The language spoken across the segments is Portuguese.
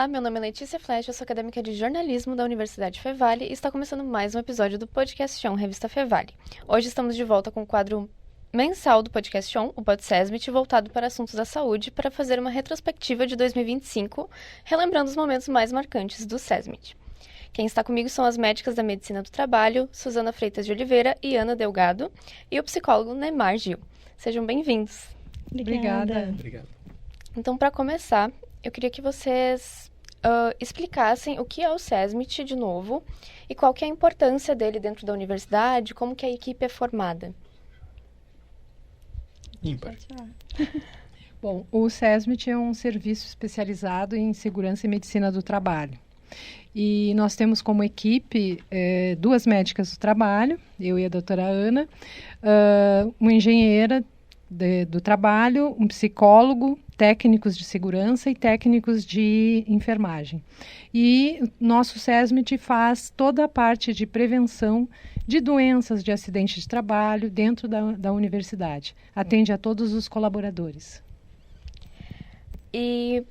Olá, meu nome é Letícia Flecha, eu sou acadêmica de jornalismo da Universidade Fevale e está começando mais um episódio do Podcast On, Revista Fevale. Hoje estamos de volta com o quadro mensal do Podcast On, o PodSesmit, voltado para assuntos da saúde, para fazer uma retrospectiva de 2025, relembrando os momentos mais marcantes do SESMIT. Quem está comigo são as médicas da Medicina do Trabalho, Suzana Freitas de Oliveira e Ana Delgado, e o psicólogo Neymar Gil. Sejam bem-vindos. Obrigada. Então, para começar, eu queria que vocês explicassem o que é o SESMIT de novo e qual que é a importância dele dentro da universidade, como que a equipe é formada. Ímpar. Bom, o SESMIT é um serviço especializado em segurança e medicina do trabalho. E nós temos como equipe duas médicas do trabalho, eu e a doutora Ana, uma engenheira do trabalho, um psicólogo, técnicos de segurança e técnicos de enfermagem. E nosso SESMIT faz toda a parte de prevenção de doenças de acidente de trabalho dentro da universidade. Atende a todos os colaboradores. E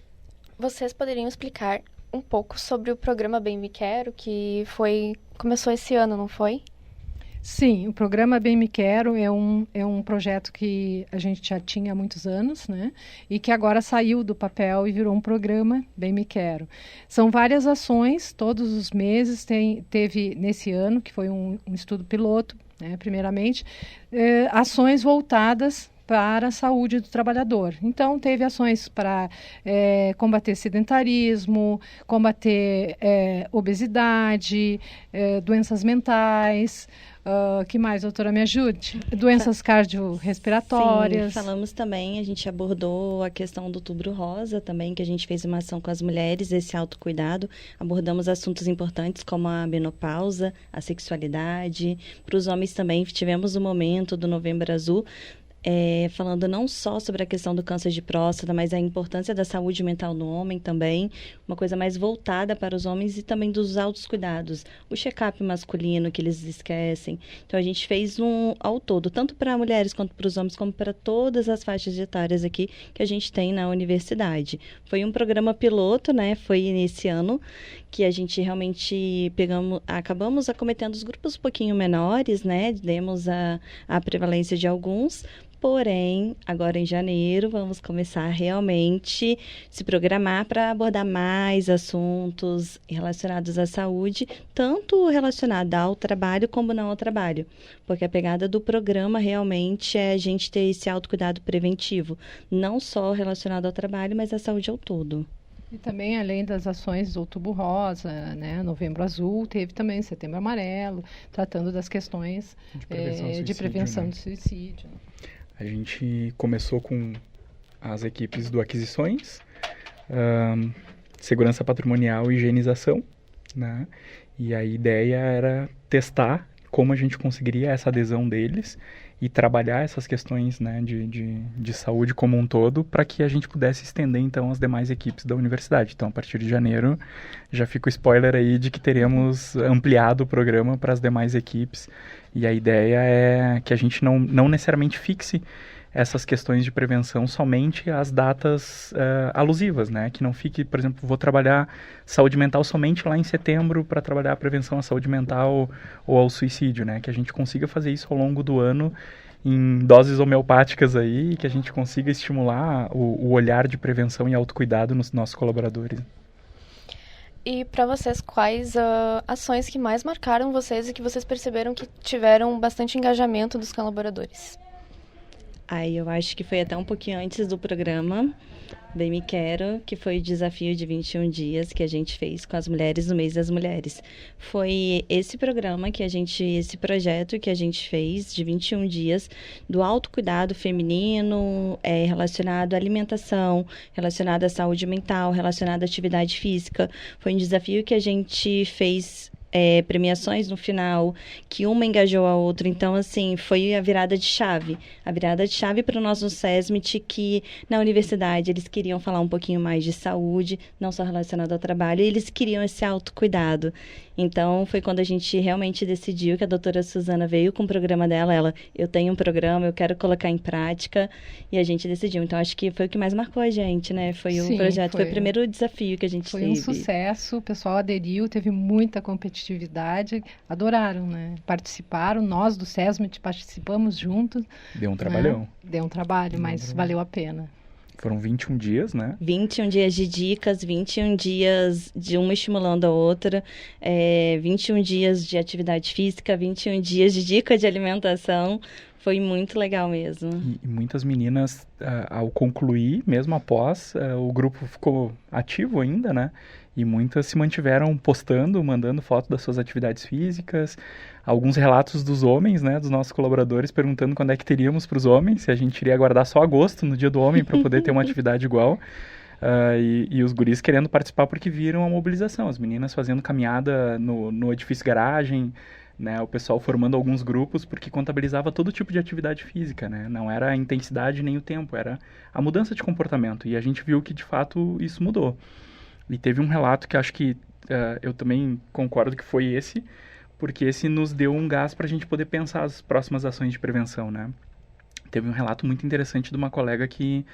vocês poderiam explicar um pouco sobre o programa Bem Me Quero, que começou esse ano, não foi? Sim, o programa Bem Me Quero é um projeto que a gente já tinha há muitos anos, né? E que agora saiu do papel e virou um programa Bem Me Quero. São várias ações, todos os meses, teve nesse ano, que foi um estudo piloto, né, primeiramente, ações voltadas para a saúde do trabalhador. Então, teve ações para combater sedentarismo, combater obesidade, doenças mentais. Que mais, doutora, me ajude? Doenças cardiorrespiratórias. Sim, falamos também, a gente abordou a questão do Outubro Rosa também, que a gente fez uma ação com as mulheres, esse autocuidado. Abordamos assuntos importantes como a menopausa, a sexualidade. Para os homens também tivemos o momento do Novembro Azul, falando não só sobre a questão do câncer de próstata, mas a importância da saúde mental no homem também, uma coisa mais voltada para os homens e também dos autocuidados, o check-up masculino que eles esquecem. Então, a gente fez ao todo, tanto para mulheres quanto para os homens, como para todas as faixas etárias aqui que a gente tem na universidade. Foi um programa piloto, né? Foi nesse ano que a gente realmente acabamos acometendo os grupos um pouquinho menores, né? Demos a prevalência de alguns. Porém, agora em janeiro, vamos começar realmente se programar para abordar mais assuntos relacionados à saúde, tanto relacionado ao trabalho como não ao trabalho. Porque a pegada do programa realmente é a gente ter esse autocuidado preventivo, não só relacionado ao trabalho, mas à saúde ao todo. E também, além das ações do Outubro Rosa, né, Novembro Azul, teve também Setembro Amarelo, tratando das questões de prevenção do suicídio. A gente começou com as equipes do Aquisições, Segurança Patrimonial e Higienização, né? E a ideia era testar como a gente conseguiria essa adesão deles e trabalhar essas questões, né, de saúde como um todo, para que a gente pudesse estender, então, as demais equipes da universidade. Então, a partir de janeiro, já fica o spoiler aí de que teremos ampliado o programa para as demais equipes. E a ideia é que a gente não necessariamente fixe essas questões de prevenção somente às datas alusivas, né? Que não fique, por exemplo, vou trabalhar saúde mental somente lá em setembro para trabalhar a prevenção à saúde mental ou ao suicídio, né? Que a gente consiga fazer isso ao longo do ano em doses homeopáticas aí e que a gente consiga estimular o olhar de prevenção e autocuidado nos nossos colaboradores. E para vocês, quais ações que mais marcaram vocês e que vocês perceberam que tiveram bastante engajamento dos colaboradores? Eu acho que foi até um pouquinho antes do programa Bem Me Quero, que foi o desafio de 21 dias que a gente fez com as mulheres no mês das mulheres. Foi esse projeto que a gente fez de 21 dias do autocuidado feminino, relacionado à alimentação, relacionado à saúde mental, relacionado à atividade física. Foi um desafio que a gente fez premiações no final, que uma engajou a outra. Então, assim, foi a virada de chave. A virada de chave para o nosso SESMIT, que na universidade eles queriam falar um pouquinho mais de saúde, não só relacionado ao trabalho, e eles queriam esse autocuidado. Então, foi quando a gente realmente decidiu que a doutora Suzana veio com o programa dela. Eu tenho um programa, eu quero colocar em prática, e a gente decidiu. Então, acho que foi o que mais marcou a gente, né? Foi o projeto, foi o primeiro desafio que a gente teve. Foi um sucesso, o pessoal aderiu, teve muita competitividade, adoraram, né? Participaram, nós do SESMIT participamos juntos. Deu um trabalhão. Né? Deu um trabalho, mas valeu a pena. Foram 21 dias, né? 21 dias de dicas, 21 dias de uma estimulando a outra, 21 dias de atividade física, 21 dias de dica de alimentação. Foi muito legal mesmo. E muitas meninas, ao concluir, mesmo após, o grupo ficou ativo ainda, né? E muitas se mantiveram postando, mandando foto das suas atividades físicas, alguns relatos dos homens, né, dos nossos colaboradores, perguntando quando é que teríamos para os homens, se a gente iria aguardar só agosto, no dia do homem, para poder ter uma atividade igual. E os guris querendo participar porque viram a mobilização, as meninas fazendo caminhada no edifício garagem, né, o pessoal formando alguns grupos, porque contabilizava todo tipo de atividade física, né, não era a intensidade nem o tempo, era a mudança de comportamento, e a gente viu que de fato isso mudou. E teve um relato que acho que eu também concordo que foi esse, porque esse nos deu um gás para a gente poder pensar as próximas ações de prevenção, né? Teve um relato muito interessante de uma colega que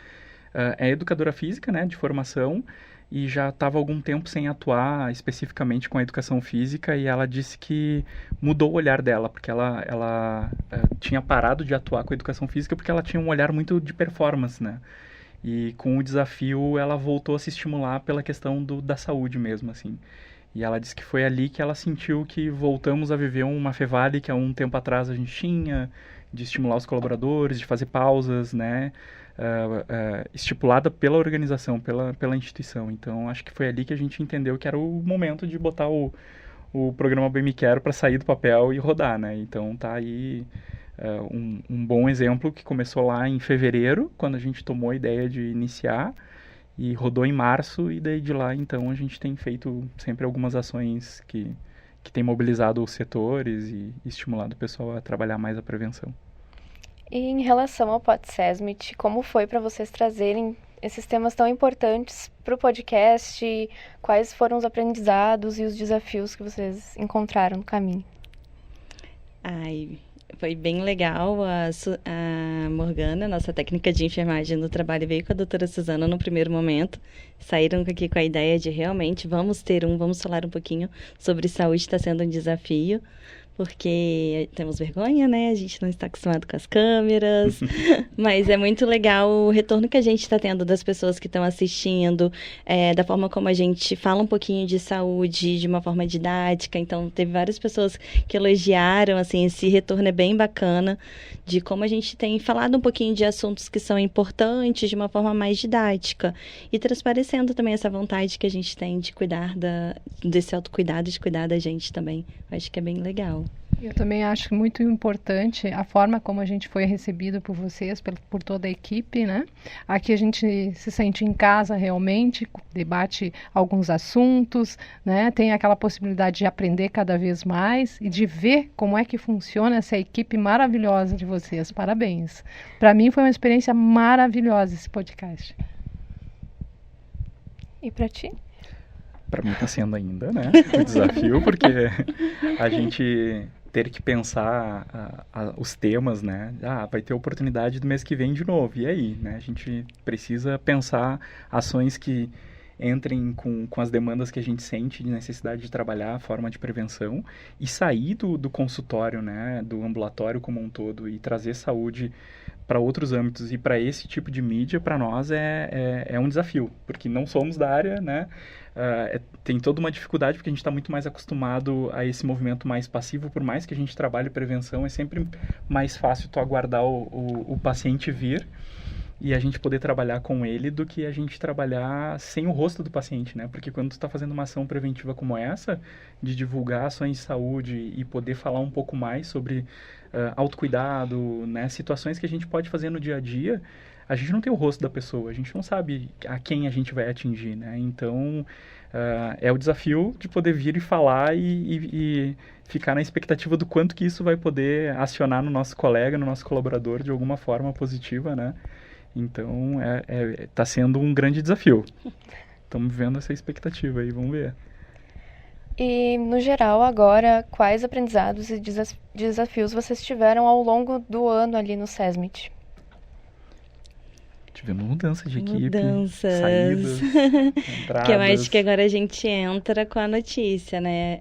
é educadora física, né, de formação, e já estava algum tempo sem atuar especificamente com a educação física, e ela disse que mudou o olhar dela, porque ela tinha parado de atuar com a educação física porque ela tinha um olhar muito de performance, né? E com o desafio, ela voltou a se estimular pela questão da saúde mesmo, assim. E ela disse que foi ali que ela sentiu que voltamos a viver uma Fevale que há um tempo atrás a gente tinha, de estimular os colaboradores, de fazer pausas, né? Estipulada pela organização, pela instituição. Então, acho que foi ali que a gente entendeu que era o momento de botar o programa Bem Me Quero para sair do papel e rodar, né? Então, tá aí... um bom exemplo que começou lá em fevereiro, quando a gente tomou a ideia de iniciar, e rodou em março, e daí de lá, então, a gente tem feito sempre algumas ações que tem mobilizado os setores e estimulado o pessoal a trabalhar mais a prevenção. E em relação ao PodSESMIT, como foi para vocês trazerem esses temas tão importantes para o podcast? Quais foram os aprendizados e os desafios que vocês encontraram no caminho? Foi bem legal. A Morgana, nossa técnica de enfermagem no trabalho, veio com a doutora Suzana no primeiro momento. Saíram aqui com a ideia de realmente vamos falar um pouquinho sobre saúde, está sendo um desafio. Porque temos vergonha, né? A gente não está acostumado com as câmeras, mas é muito legal o retorno que a gente está tendo das pessoas que estão assistindo, da forma como a gente fala um pouquinho de saúde de uma forma didática. Então, teve várias pessoas que elogiaram, assim, esse retorno é bem bacana, de como a gente tem falado um pouquinho de assuntos que são importantes de uma forma mais didática e transparecendo também essa vontade que a gente tem de cuidar desse autocuidado, de cuidar da gente também. Eu acho que é bem legal. Eu também acho muito importante a forma como a gente foi recebido por vocês, por toda a equipe, né? Aqui a gente se sente em casa realmente, debate alguns assuntos, né? Tem aquela possibilidade de aprender cada vez mais e de ver como é que funciona essa equipe maravilhosa de vocês. Parabéns. Para mim foi uma experiência maravilhosa esse podcast. E para ti? Para mim está sendo ainda, né? O desafio, porque a gente ter que pensar os temas, né? Vai ter oportunidade do mês que vem de novo. E aí, né? A gente precisa pensar ações que entrem com as demandas que a gente sente de necessidade de trabalhar a forma de prevenção e sair do consultório, né? Do ambulatório como um todo e trazer saúde para outros âmbitos e para esse tipo de mídia, para nós é um desafio, porque não somos da área, né? Tem toda uma dificuldade porque a gente está muito mais acostumado a esse movimento mais passivo. Por mais que a gente trabalhe prevenção, é sempre mais fácil tu aguardar o paciente vir e a gente poder trabalhar com ele do que a gente trabalhar sem o rosto do paciente, né? Porque quando tu está fazendo uma ação preventiva como essa, de divulgar ações de saúde e poder falar um pouco mais sobre autocuidado, né? Situações que a gente pode fazer no dia a dia, a gente não tem o rosto da pessoa, a gente não sabe a quem a gente vai atingir, né? Então, é o desafio de poder vir e falar e ficar na expectativa do quanto que isso vai poder acionar no nosso colega, no nosso colaborador de alguma forma positiva, né? Então, tá sendo um grande desafio. Estamos vivendo essa expectativa aí, vamos ver. E, no geral, agora, quais aprendizados e desafios vocês tiveram ao longo do ano ali no SESMIT? Tivemos mudança de equipe, Mudanças. saídas, entradas. Que eu acho que agora a gente entra com a notícia, né?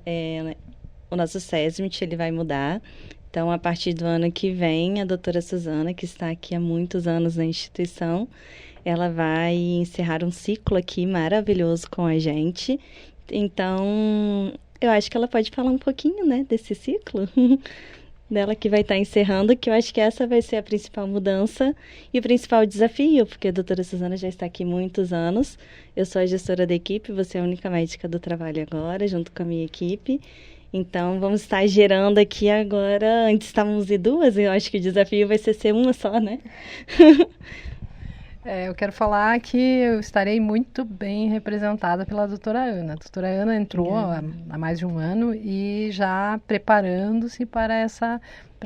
O nosso SESMIT, ele vai mudar. Então, a partir do ano que vem, a doutora Suzana, que está aqui há muitos anos na instituição, ela vai encerrar um ciclo aqui maravilhoso com a gente. Então, eu acho que ela pode falar um pouquinho, né, desse ciclo dela que vai estar encerrando, que eu acho que essa vai ser a principal mudança e o principal desafio, porque a doutora Suzana já está aqui há muitos anos, eu sou a gestora da equipe, você é a única médica do trabalho agora, junto com a minha equipe. Então, vamos estar gerando aqui agora, antes estávamos em duas, eu acho que o desafio vai ser uma só, né? Eu quero falar que eu estarei muito bem representada pela doutora Ana. A doutora Ana entrou há mais de um ano e já preparando-se para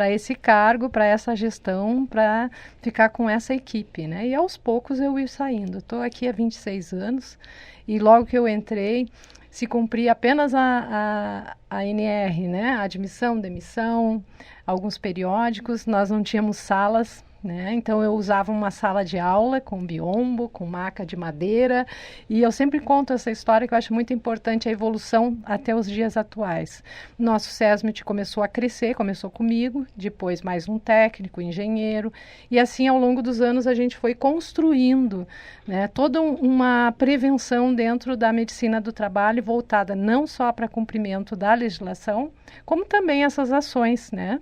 esse cargo, para essa gestão, para ficar com essa equipe, né? E aos poucos eu ia saindo. Estou aqui há 26 anos e logo que eu entrei, se cumpria apenas a ANR, né? A admissão, demissão, alguns periódicos, nós não tínhamos salas, né? Então eu usava uma sala de aula com biombo, com maca de madeira, e eu sempre conto essa história que eu acho muito importante, a evolução até os dias atuais. Nosso SESMIT começou a crescer, começou comigo, depois mais um técnico, engenheiro, e assim ao longo dos anos a gente foi construindo, né, toda uma prevenção dentro da medicina do trabalho, voltada não só para cumprimento da legislação, como também essas ações, né?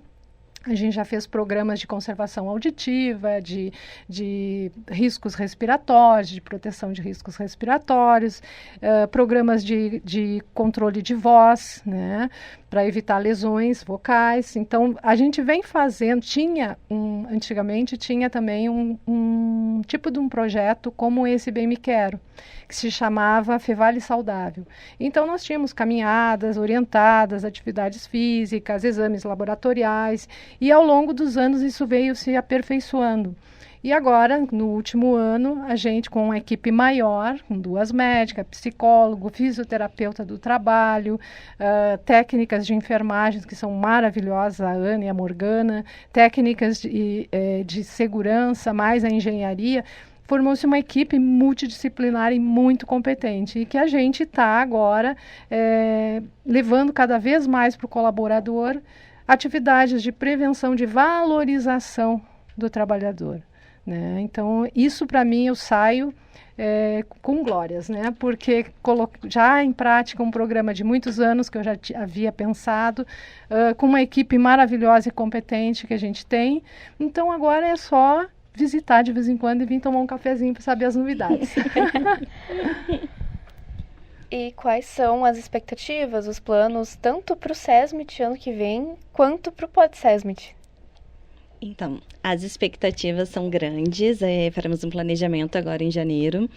A gente já fez programas de conservação auditiva, de riscos respiratórios, de proteção de riscos respiratórios, programas de controle de voz, né, para evitar lesões vocais. Então, a gente vem fazendo, antigamente tinha também um tipo de um projeto como esse Bem Me Quero, que se chamava Fevale Saudável. Então, nós tínhamos caminhadas orientadas, atividades físicas, exames laboratoriais, e ao longo dos anos isso veio se aperfeiçoando. E agora, no último ano, a gente com uma equipe maior, com 2 médicas, psicólogo, fisioterapeuta do trabalho, técnicas de enfermagem que são maravilhosas, a Ana e a Morgana, técnicas de segurança, mais a engenharia, formou-se uma equipe multidisciplinar e muito competente, e que a gente está agora levando cada vez mais para o colaborador atividades de prevenção, de valorização do trabalhador, né? Então, isso para mim eu saio com glórias, né? Porque já em prática um programa de muitos anos que eu já havia pensado, com uma equipe maravilhosa e competente que a gente tem. Então, agora é só visitar de vez em quando e vir tomar um cafezinho para saber as novidades. E quais são as expectativas, os planos, tanto para o SESMIT ano que vem, quanto para o PodSESMIT? Então, as expectativas são grandes, faremos um planejamento agora em janeiro.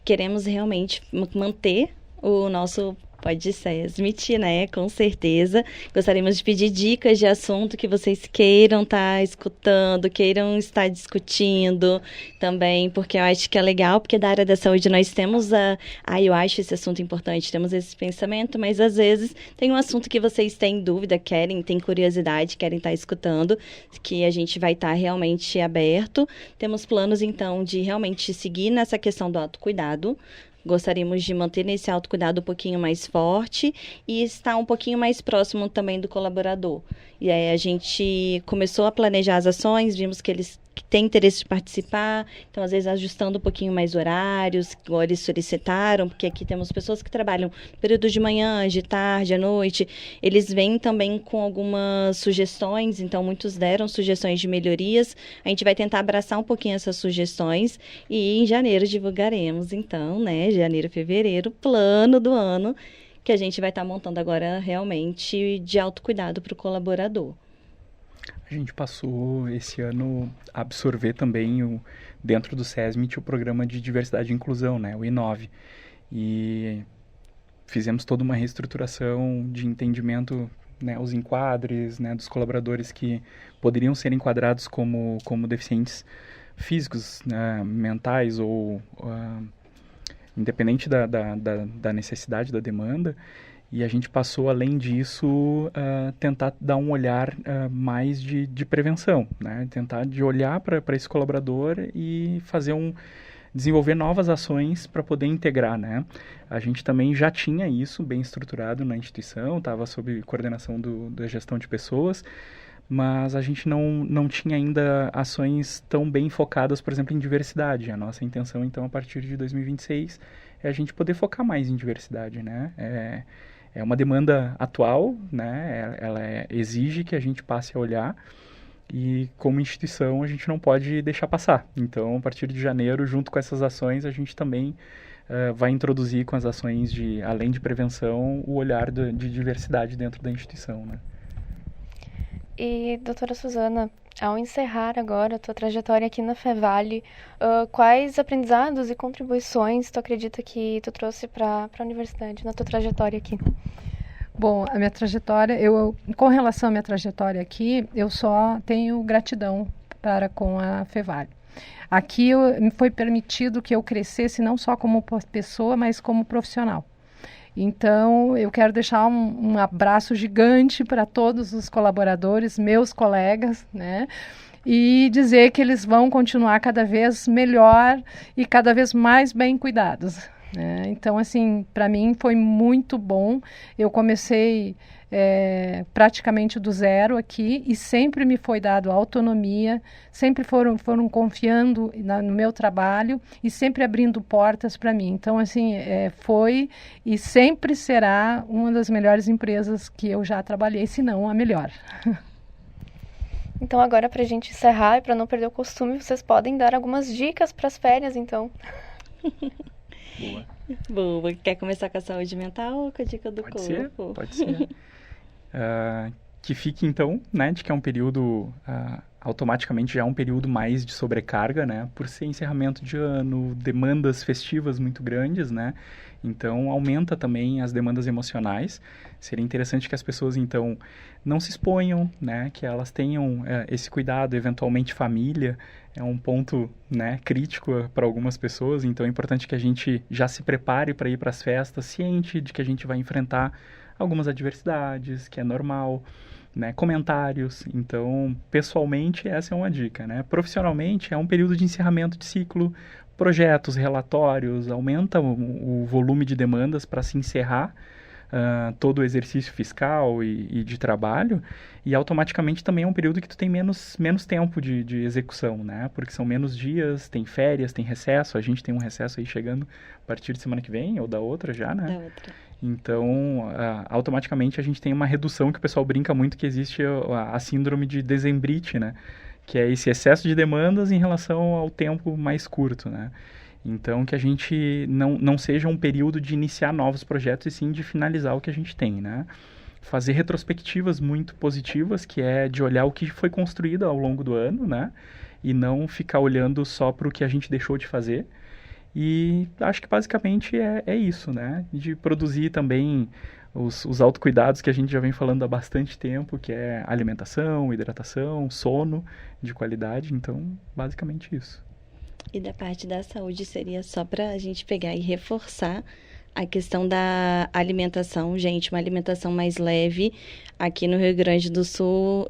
Queremos realmente manter o nosso PodSESMIT, né? Com certeza. Gostaríamos de pedir dicas de assunto que vocês queiram estar escutando, queiram estar discutindo também, porque eu acho que é legal, porque da área da saúde nós temos eu acho esse assunto importante, temos esse pensamento, mas às vezes tem um assunto que vocês têm dúvida, têm curiosidade, querem estar escutando, que a gente vai estar realmente aberto. Temos planos, então, de realmente seguir nessa questão do autocuidado. Gostaríamos de manter esse autocuidado um pouquinho mais forte e estar um pouquinho mais próximo também do colaborador. E aí a gente começou a planejar as ações, vimos que eles têm interesse de participar, então às vezes ajustando um pouquinho mais horários, igual eles solicitaram, porque aqui temos pessoas que trabalham período de manhã, de tarde, à noite. Eles vêm também com algumas sugestões, então muitos deram sugestões de melhorias. A gente vai tentar abraçar um pouquinho essas sugestões e em janeiro divulgaremos, então, né, janeiro, fevereiro, plano do ano, que a gente vai estar montando agora realmente de autocuidado para o colaborador. A gente passou esse ano a absorver também, dentro do SESMIT, o programa de diversidade e inclusão, né, o I9. E fizemos toda uma reestruturação de entendimento, né, os enquadres, né, dos colaboradores que poderiam ser enquadrados como deficientes físicos, né, mentais ou independente da necessidade, da demanda. E a gente passou, além disso, tentar dar um olhar mais de prevenção, né? Tentar de olhar para esse colaborador e desenvolver novas ações para poder integrar, né? A gente também já tinha isso bem estruturado na instituição, estava sob coordenação da gestão de pessoas, mas a gente não tinha ainda ações tão bem focadas, por exemplo, em diversidade. A nossa intenção, então, a partir de 2026, é a gente poder focar mais em diversidade, né? É uma demanda atual, né? Ela exige que a gente passe a olhar e, como instituição, a gente não pode deixar passar. Então, a partir de janeiro, junto com essas ações, a gente também vai introduzir com as ações além de prevenção, o olhar de diversidade dentro da instituição, né? E, doutora Suzana, ao encerrar agora a tua trajetória aqui na Fevale, quais aprendizados e contribuições tu acredita que tu trouxe para a universidade na tua trajetória aqui? Bom, a minha trajetória, com relação à minha trajetória aqui, eu só tenho gratidão para com a Fevale. Aqui me foi permitido que eu crescesse não só como pessoa, mas como profissional. Então, eu quero deixar um abraço gigante para todos os colaboradores, meus colegas, né? E dizer que eles vão continuar cada vez melhor e cada vez mais bem cuidados, né? Então, assim, para mim foi muito bom. Eu comecei praticamente do zero aqui e sempre me foi dado autonomia, sempre foram confiando no meu trabalho e sempre abrindo portas para mim. Então, assim, foi e sempre será uma das melhores empresas que eu já trabalhei, se não a melhor. Então, agora, para a gente encerrar e para não perder o costume, vocês podem dar algumas dicas para as férias, então. Boa. Boa. Quer começar com a saúde mental ou com a dica do corpo? Pode ser. Que fique, então, né, de que é um período, automaticamente já é um período mais de sobrecarga, né, por ser encerramento de ano, demandas festivas muito grandes, né, então aumenta também as demandas emocionais. Seria interessante que as pessoas, então, não se exponham, né, que elas tenham esse cuidado, eventualmente família, é um ponto, né, crítico para algumas pessoas, então é importante que a gente já se prepare para ir para as festas, ciente de que a gente vai enfrentar algumas adversidades, que é normal, né, comentários. Então, pessoalmente, essa é uma dica, né? Profissionalmente, é um período de encerramento de ciclo, projetos, relatórios, aumenta o volume de demandas para se encerrar todo o exercício fiscal e de trabalho, e automaticamente também é um período que tu tem menos tempo de execução, né? Porque são menos dias, tem férias, tem recesso, a gente tem um recesso aí chegando a partir de semana que vem, ou da outra já, né? Da outra. Então, automaticamente a gente tem uma redução que o pessoal brinca muito, que existe a síndrome de dezembrite, né? Que é esse excesso de demandas em relação ao tempo mais curto, né? Então, que a gente não seja um período de iniciar novos projetos, e sim de finalizar o que a gente tem, né? Fazer retrospectivas muito positivas, que é de olhar o que foi construído ao longo do ano, né? E não ficar olhando só para o que a gente deixou de fazer. E acho que basicamente é isso, né? De produzir também os autocuidados que a gente já vem falando há bastante tempo, que é alimentação, hidratação, sono de qualidade. Então, basicamente isso. E da parte da saúde seria só para a gente pegar e reforçar a questão da alimentação, gente, uma alimentação mais leve. Aqui no Rio Grande do Sul,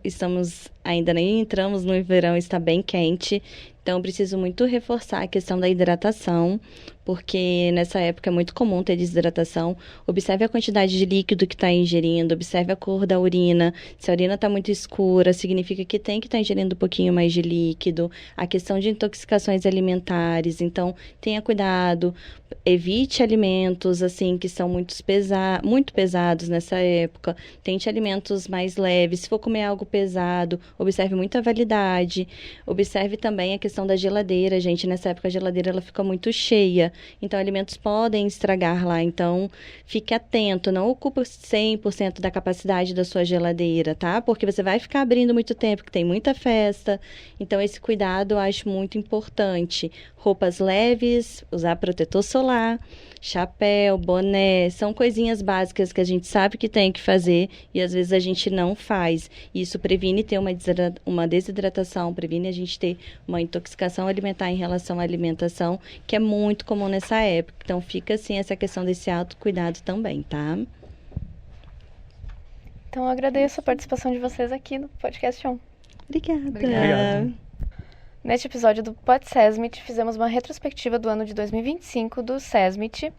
ainda nem entramos no verão, está bem quente. Então, eu preciso muito reforçar a questão da hidratação, porque nessa época é muito comum ter desidratação. Observe a quantidade de líquido que está ingerindo, observe a cor da urina. Se a urina está muito escura, significa que tem que estar ingerindo um pouquinho mais de líquido. A questão de intoxicações alimentares, então tenha cuidado, evite alimentos assim que são muito pesados nessa época. Tente alimentos mais leves. Se for comer algo pesado, observe muito a validade. Observe também a questão da geladeira, gente. Nessa época a geladeira ela fica muito cheia. então alimentos podem estragar lá. Então, fique atento, não ocupa 100% da capacidade da sua geladeira, tá? Porque você vai ficar abrindo muito tempo, que tem muita festa. Então, esse cuidado eu acho muito importante. Roupas leves, usar protetor solar, chapéu, boné, são coisinhas básicas que a gente sabe que tem que fazer e às vezes a gente não faz. Isso previne ter uma desidratação, previne a gente ter uma intoxicação alimentar em relação à alimentação, que é muito comum nessa época. Então, fica assim essa questão desse autocuidado também, tá? Então, eu agradeço a participação de vocês aqui no Podcast On. Obrigada. Obrigado. Neste episódio do Pod SESMIT, fizemos uma retrospectiva do ano de 2025 do SESMIT.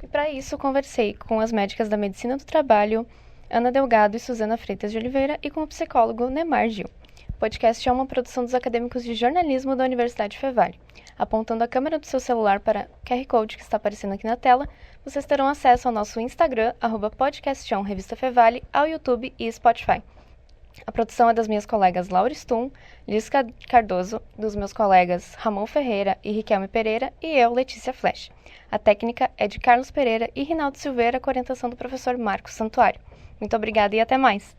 E para isso, conversei com as médicas da Medicina do Trabalho, Ana Delgado e Suzana Freitas de Oliveira, e com o psicólogo Nemar Gil. O podcast é uma produção dos acadêmicos de jornalismo da Universidade Fevale. Apontando a câmera do seu celular para o QR Code que está aparecendo aqui na tela, vocês terão acesso ao nosso Instagram, @podcastion Revista Fevale, ao YouTube e Spotify. A produção é das minhas colegas Laura Stum, Liz Cardoso, dos meus colegas Ramon Ferreira e Riquelme Pereira e eu, Letícia Flesch. A técnica é de Carlos Pereira e Rinaldo Silveira, com orientação do professor Marcos Santuário. Muito obrigada e até mais!